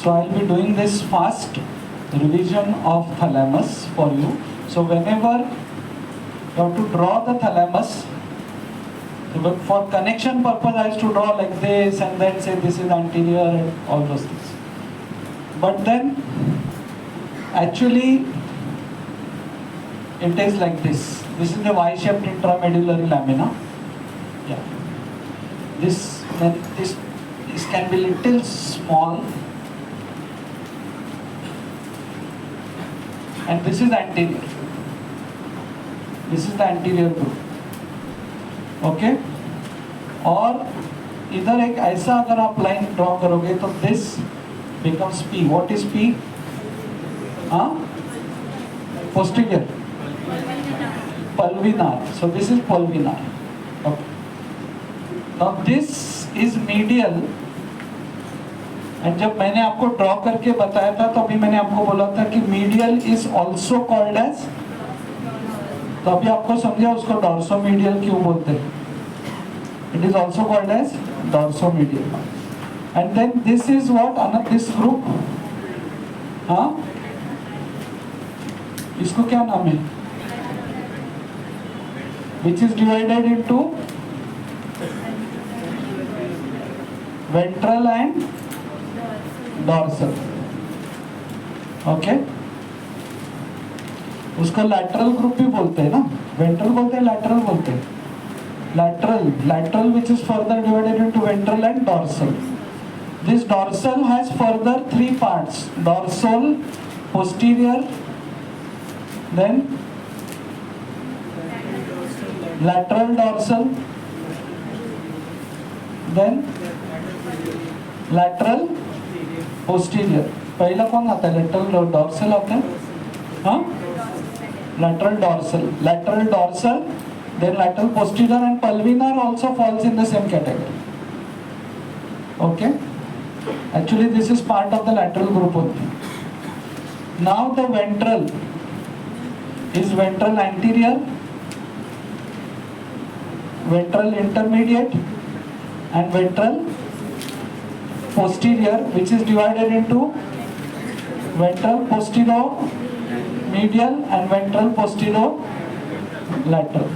So I'll be doing this fast revision of thalamus for you. So whenever you have to draw the thalamus, but for connection purpose I used to draw like this and then say this is anterior and all those things. But then actually it is like this. This is the Y-shaped intramedullary lamina. Yeah. This can be little small. And this is anterior. This is the anterior group. Okay और इधर एक ऐसा अगर आप line draw करोगे तो this becomes P. What is P? हाँ, posterior pulvinar. So this is pulvinar. Okay, now this is medial. And जब मैंने आपको ड्रॉ करके बताया था तो अभी मैंने आपको बोला था कि medial is also called as, तो अभी आपको समझा उसको डॉर्सोमीडियल क्यों बोलते हैं. It is also called as dorsomedial. And then this is what another this group. हाँ, इसको क्या नाम है? Which is divided into ventral and dorsal. Okay, उसको लैटरल ग्रुप भी बोलते हैं ना. वेंट्रल बोलते हैं, लैटरल बोलते हैं. Lateral which is further divided into ventral and dorsal. This dorsal has further three parts: dorsal, posterior, then lateral dorsal, then lateral posterior. पहला कौन आता है? lateral dorsal आता है. हाँ, lateral dorsal, then lateral posterior, and pulvinar also falls in the same category. Okay, actually this is part of the lateral group only. Now the ventral is ventral anterior, ventral intermediate, and ventral posterior, which is divided into ventral posterior medial and ventral posterior lateral.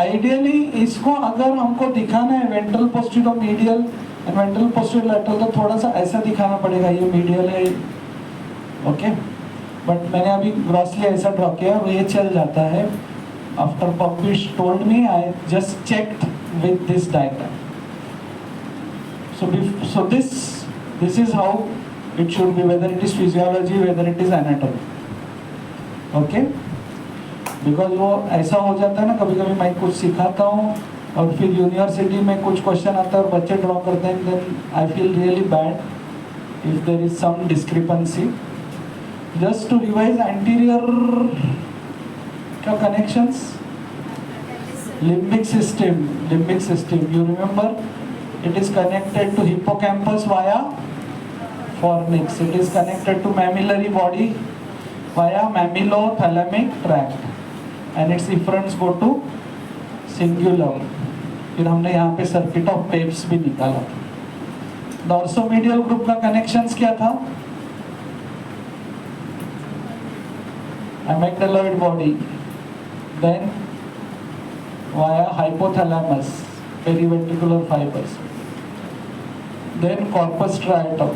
Ideally इसको अगर हमको दिखाना है ventral posterior medial and ventral posterior lateral, तो थोड़ा सा ऐसा दिखाना पड़ेगा, ये मीडियल है. ओके, बट मैंने अभी ग्रॉसली ऐसा ड्रॉ किया, ये चल जाता है. After publish told me, I just checked with this diagram. So this is how it should be, whether it is physiology, whether it is anatomy. Okay, because वो ऐसा हो जाता है ना, कभी कभी मैं कुछ सिखाता हूँ और फिर यूनिवर्सिटी में कुछ क्वेश्चन आता है और बच्चे ड्रॉ करते हैं, then I feel really bad if there is some discrepancy. Just to revise, anterior क्या connections? Limbic system. You remember, it is connected to hippocampus via fornix. It is connected to mammillary body via mammillothalamic tract, and its efferents go to cingulum. फिर हमने यहाँ पे circuit of Pep's भी निकाला. डॉर्सोमीडियल group का connections क्या था? amygdaloid body, then via hypothalamus, periventricular fibers, then corpus striatum.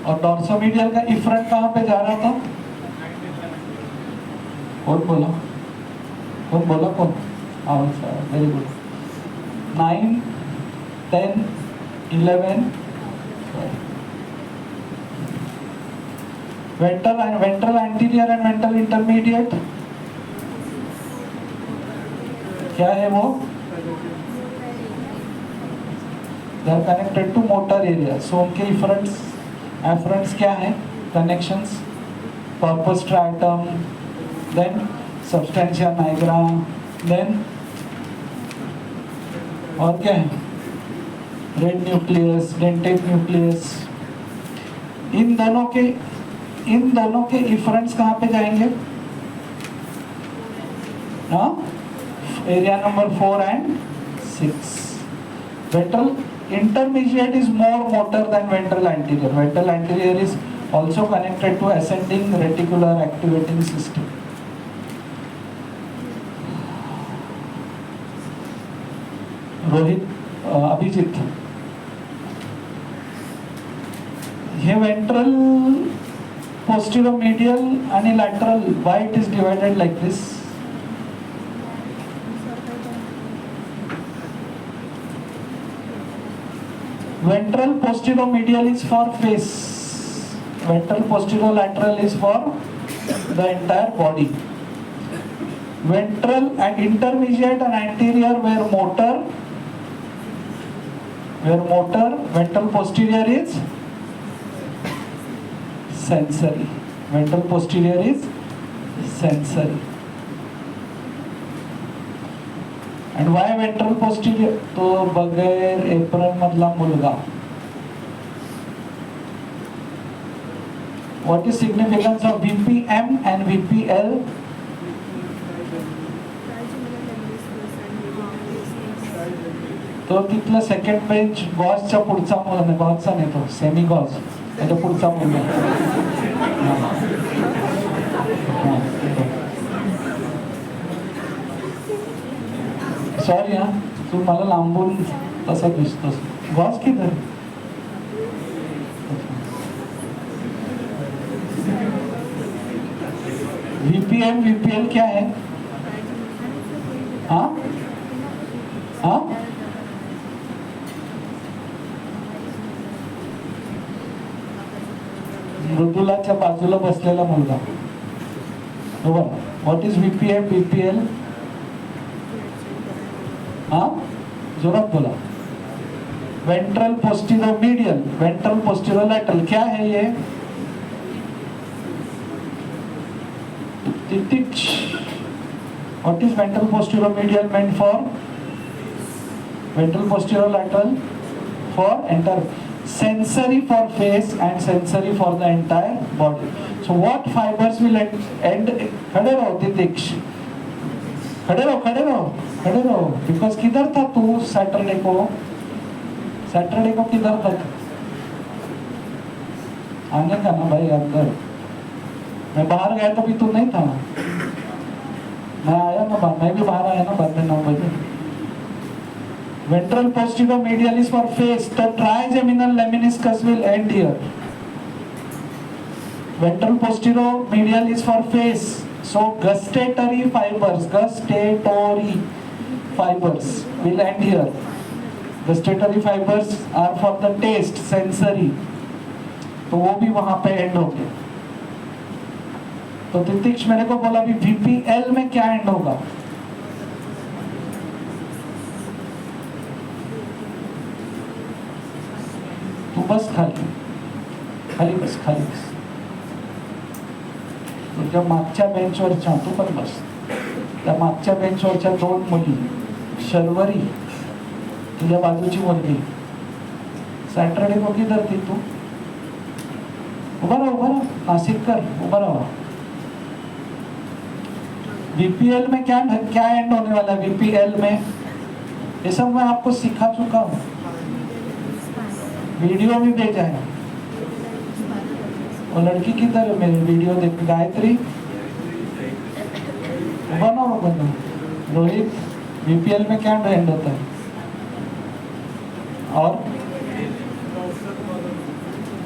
और डॉर्सोमीडियल का इफ्रंट कहाँ पे जा रहा था? कौन बोला? कौन? Very good. 9, 10, 11, ventral anterior and ventral intermediate क्या है वो? They are connected to motor area. So उनके efferents क्या है? Connections, corpus striatum, then substantia nigra, then और क्या है? Red nucleus, dentate nucleus. इन दोनों के efferents कहाँ पे जाएंगे? हाँ, area number 4 and 6. Ventral intermediate is more motor than ventral anterior. Ventral anterior is also connected to ascending reticular activating system. Rohit Abhijit, हे वेंट्रल पोस्टेरोमेडियल आणि lateral, why it is divided like this? Ventral posteromedial is for face, ventral posterolateral is for the entire body. Ventral and intermediate and anterior were motor, ventral posterior is sensory. Ventral posterior is sensory. And why ventral posterior? तो बगैर apron मधला मुलगा. What is significance of VPM and VPL? तो तिथलं second bench गॉसच्या पुढचा मुलगा, गॉसचा नाही तो सेमी गॉस, त्याच्या पुढचा मुलगा. सॉरी हा, तू मला लांबून तसा दिसतोस. गॉस किधर? VPM VPL क्या है? हाँ हाँ, मृदुलाच्या बाजूला बसलेला मुलगा. बरोबर. What is VPM VPL? हाँ, जोरात बोला. वेंट्रल पोस्टेरोमीडियल, वेंट्रल पोस्टेरोलैटरल, क्या है ये? Titiksha. What is ventral posteromedial meant for? Ventral posterolateral for entire, sensory for face and sensory for the entire body. So what fibers will end? खड़े रहो तितिक्ष, खड़े रहो खड़े रहो खड़े रहो. बिकॉज किधर था तू सैटरडे को? सैटरडे को किधर था? आने का ना भाई अंदर. मैं बाहर गया तो भी तू नहीं था. मैं आया ना बाहर, मैं भी बाहर आया ना बाद में 9 बजे. Ventral posteromedial is for face. The trigeminal lemniscus will end here. Ventral posteromedial is for face. So gustatory fibers will end here. Gustatory fibers are for the taste, sensory. तो वो भी वहां पे एंड हो गए. तो तितिक्ष मेरे को बोला भी VPL में क्या एंड होगा? तू बस खाली खाली बस खाली बस. तुझ्या मागच्या बेंचवरच्या, तू पण बस. त्या मागच्या बेंचवरच्या 2 मुली, शर्वरी तुझ्या बाजूची मुलगी, सॅटरडे को किधर थी तू? उभा रहा, नासिककर उभा रहा. VPL में क्या एंड होने वाला है? VPL में ये सब मैं आपको सिखा चुका हूँ, वीडियो भी भेजा है. वो लड़की किधर है? मेरी वीडियो देख. गायत्री बनाओ. रोहित, VPL में क्या एंड होता है? और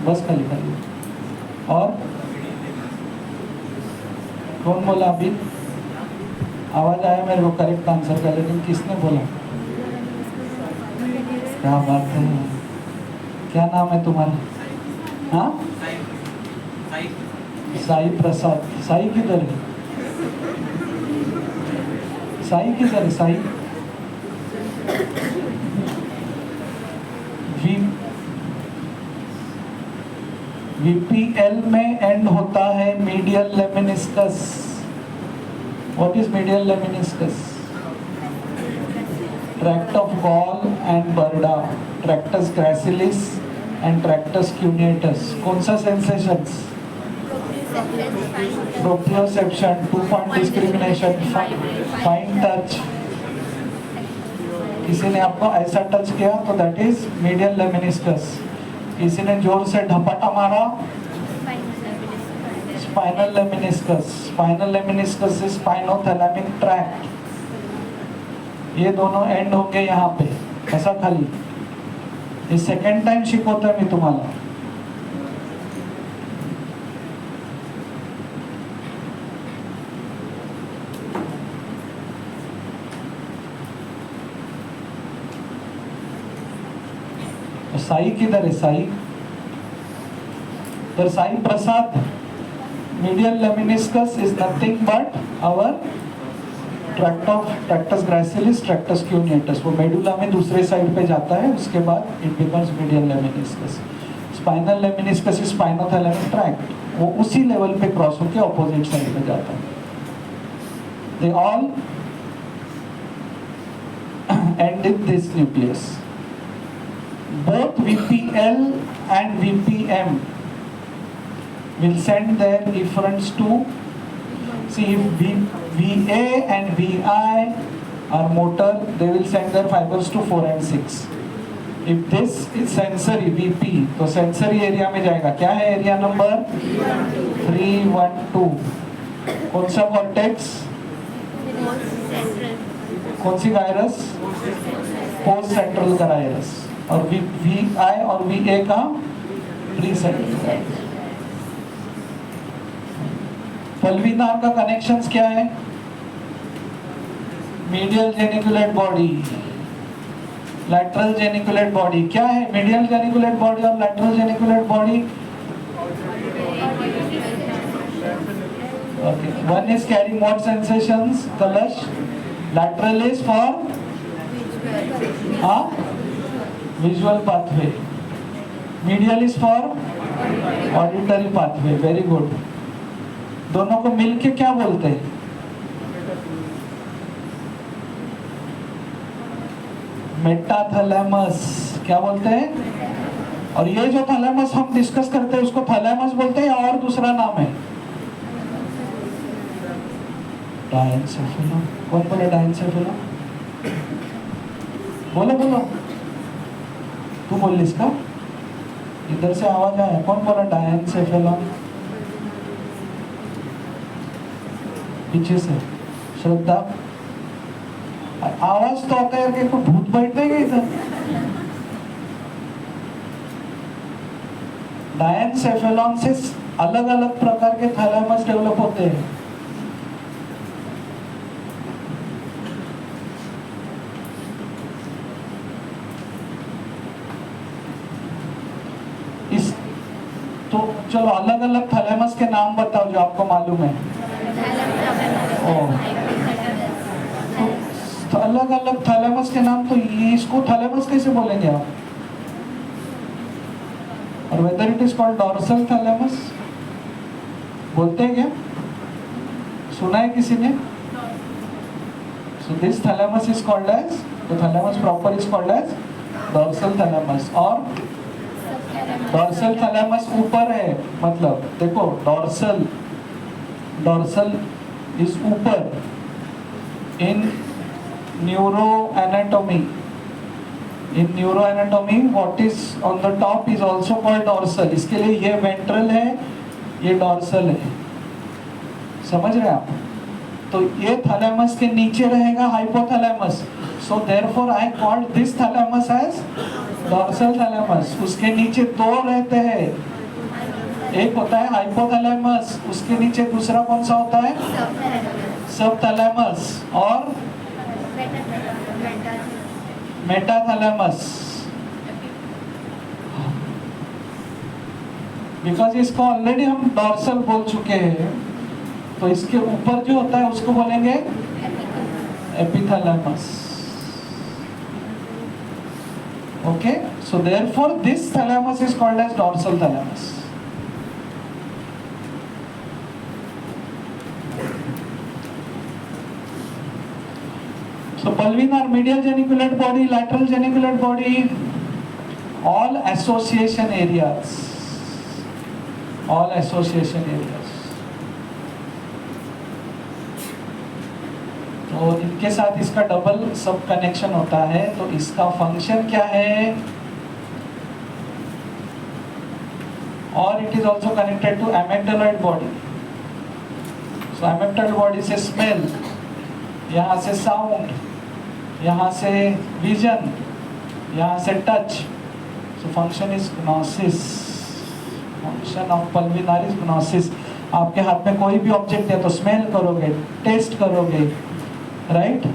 बस खाली खाली. और कौन बोला अभी? आवाज आया मेरे को करेक्ट आंसर का, लेकिन किसने बोला? क्या बात है. क्या नाम है तुम्हारा? हाँ, साई प्रसाद. साई किधर है? साई किधर है? साई VPL में एंड होता है medial lemniscus. What is medial lemniscus? Tract of Goll and Burdach, tractus gracilis and tractus cuneatus. कौन सा sensations? Proprioception, 2 point discrimination, fine touch, किसी ने आपको ऐसा टच किया तो दैट इज मीडियल लेमिनिस्कस। किसी ने जोर से ढपटा मारा, स्पाइनल लेमिनिस्कस। स्पाइनल लेमिनिस्कस से स्पाइनोथैलेमिक ट्रैक्ट, ये दोनों एंड होंगे यहाँ पे ऐसा खाली। ये सेकंड टाइम शिकवतोय मी तुम्हाला। साई किधर है? साई, तर Sai Prasad, medial lemniscus is nothing but our tractus gracilis, tractus cuneatus, वो मेडुला में दूसरे साइड पे जाता है, उसके बाद it becomes medial lemniscus. Spinal lemniscus is spinothalamic tract, वो उसी लेवल पे क्रॉस होकर ऑपोजिट साइड पे जाता है। They all and in this nucleus. Both VPL and VPM will send their efferents to, see, if VA and VI are motor, they will send their fibers to 4 and 6. If this is sensory VP, तो sensory area में जाएगा। क्या है area number? 312। कौन सा cortex? कौन सी gyrus? Post central gyrus. और VI और VA का प्री सेंट्रल। पल्विनार का कनेक्शंस क्या है? Medial geniculate body, lateral geniculate body. क्या है मीडियल जेनिकुलेट बॉडी और lateral geniculate body? Okay. One is carrying what sensations? Kalash. Lateral is for visual pathway. Medial is for auditory pathway. Very good. दोनों को मिलके क्या बोलते हैं? Metathalamus. क्या बोलते हैं? और ये जो थैलेमस हम डिस्कस करते हैं उसको थैलेमस बोलते हैं या और दूसरा नाम है? डायनसेफेलम। कौन बोले डायनसेफेलम? बोलो बोलो, तू बोल इसका, इधर से आवाज आया। कौन बोला डायनसेफेलम? पीछे से श्रद्धा। आवाज तो आता है कि कोई भूत बैठ देगा इधर। डायनसेफेलॉन से अलग अलग प्रकार के थैलेमस डेवलप होते हैं। तो चलो अलग अलग थैलेमस के नाम बताओ जो आपको मालूम है। तो अलग अलग थैलेमस के नाम, तो ये इसको थैलेमस कैसे बोलेंगे आप? और whether it is called dorsal thalamus बोलते हैं क्या? सुना है किसी ने? So this thalamus is called as, the thalamus proper is called as dorsal thalamus. और डॉर्सल थैलेमस ऊपर है, मतलब देखो डॉर्सल, डॉर्सल इज ऊपर in neuroanatomy. In neuroanatomy what is on the top is also called dorsal. इसके लिए ये ventral है, ये डॉर्सल है। समझ रहे आप? तो ये थैलेमस के नीचे रहेगा hypothalamus. So therefore I called this thalamus as dorsal thalamus. उसके नीचे दो रहते हैं, एक होता है हाइपोथैलेमस, उसके नीचे दूसरा कौन सा होता है? सबथैलेमस और मेटाथैलेमस। बिकॉज इसको ऑलरेडी हम डॉर्सल बोल चुके हैं, तो इसके ऊपर जो होता है उसको बोलेंगे epithalamus. Okay, so therefore this thalamus is called as dorsal thalamus. So pulvinar, medial geniculate body, lateral geniculate body, all association areas, all association areas. तो इनके साथ इसका डबल सब कनेक्शन होता है, तो इसका फंक्शन क्या है? और it is also connected to amygdaloid body. So amygdaloid body से स्मेल, यहाँ से साउंड, यहाँ से विजन, यहाँ से touch. So function is gnosis. Function of pulvinar is gnosis. आपके हाथ में कोई भी ऑब्जेक्ट है तो स्मेल करोगे, टेस्ट करोगे, राइट,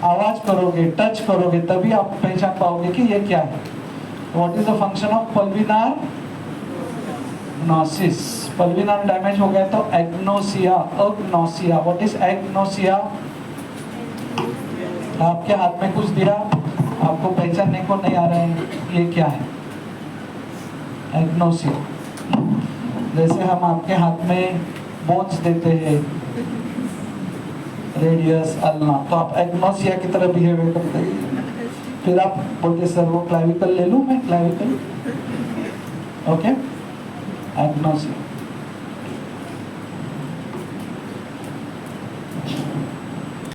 आवाज करोगे, टच करोगे, तभी आप पहचान पाओगे कि ये क्या है। What is the function of pulvinar gnosis? Pulvinar damage हो गया तो agnosia, agnosia. What is agnosia? आपके हाथ में कुछ दिया, आपको पहचानने को नहीं आ रहा है ये क्या है, एग्नोसिया। जैसे हम आपके हाथ में बोन्स देते हैं, रेडियस, अल्ना, तो आप एग्नोसिया की तरह बिहेवियर करते हैं। फिर आप बोलते सर वो क्लाविकल ले लूं मैं, क्लाविकल, ओके, एग्नोसिया।